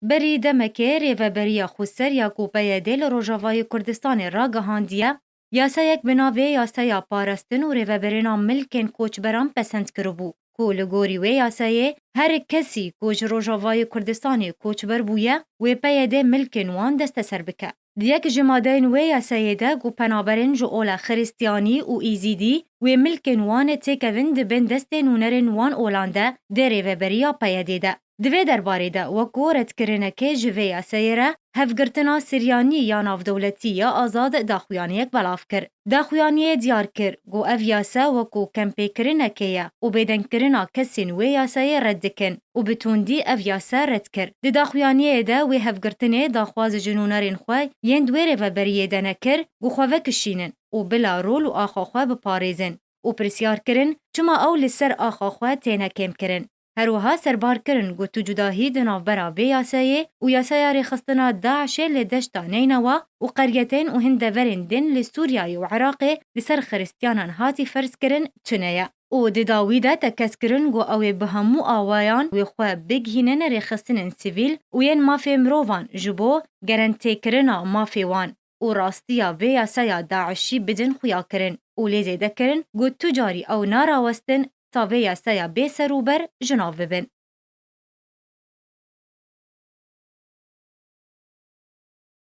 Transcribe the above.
بری دمکه ریوبریا خوسریا کوپیه ل روژاوای کردستان را گهاندیه یاسایک بناوی یاسایا پارستن و ریوبرینا ملکن کوچبران پسند کربو. کو لگوری وی یاسایه هر کسی کوچ روژاوای کردستانی کوچبر بویه و پیده ملکن وان دست سر بکه. دیک جمادین وی یاسایه ده گو پنابرین جو اولا خریستیانی و ایزیدی و ملکن وان تکوین دبن دست نونرین وان اولانده ده ریوبریا پیده ده. دوی درباره ده وکو ردکرنکه جوی یاسایه هفگرتنا سریانی یا نافدولتی یا آزاد داخویانیک بلاف کر. داخویانی دیار کر گو اف یاسا وکو کمپی کرنکه یا و بیدن کرنا کسین وی یاسای رد کن و بتوندی اف یاسا رد کر. دی داخویانی ده وی هفگرتنه داخواز جنونارین خواه ین دویره و بریه ده نکر گو خواه کشینن و بلا رول و آخا خواه بپاریزن و پرسیار کرن چما او لسر آخا خواه تینه کم کرن. هروها سربار کرن گو تو جداهی دناف برا بی یاسایه و یاسایه ریخستنا داعشه لدشتا نینوا و قریتین و هندورین دن لسوریای و عراقی لسر خریستیانان هاتی فرس کرن تنیا. و دداوی ده تکس کرن گو اوی بهمو آوایان و خواه بگهینن ریخستنن سیویل و ین مافی مروان جبو گرنتی کرنا مافی وان. و راستیا وی یاسایا داعشی بدن خویا کرن و لیزه ده کرن گو تجاری او ناراوستن تاوی یاسایا بی سروبر جناو ببن.